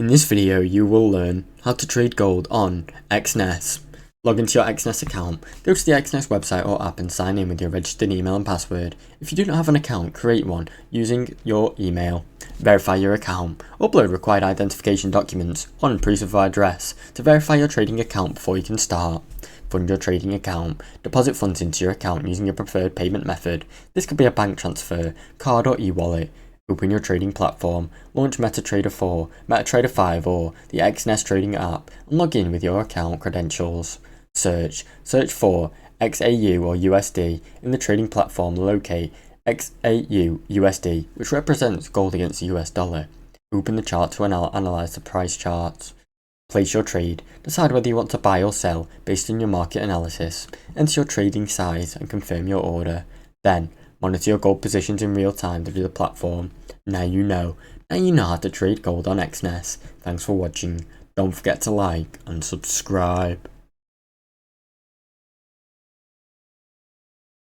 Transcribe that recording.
In this video, you will learn how to trade gold on Exness. Log into your Exness account, go to the Exness website or app and sign in with your registered email and password. If you do not have an account, create one using your email. Verify your account. Upload required identification documents, one proof of address, to verify your trading account before you can start. Fund your trading account. Deposit funds into your account using your preferred payment method. This could be a bank transfer, card or e-wallet. Open your trading platform, launch MetaTrader 4, MetaTrader 5 or the Exness trading app and log in with your account credentials. Search for XAU or USD in the trading platform. Locate XAU USD, which represents gold against the US dollar. Open the chart to analyze the price charts. Place your trade. Decide whether you want to buy or sell based on your market analysis. Enter your trading size and confirm your order. Then, monitor your gold positions in real time through the platform. Now you know how to trade gold on Exness. Thanks for watching. Don't forget to like and subscribe.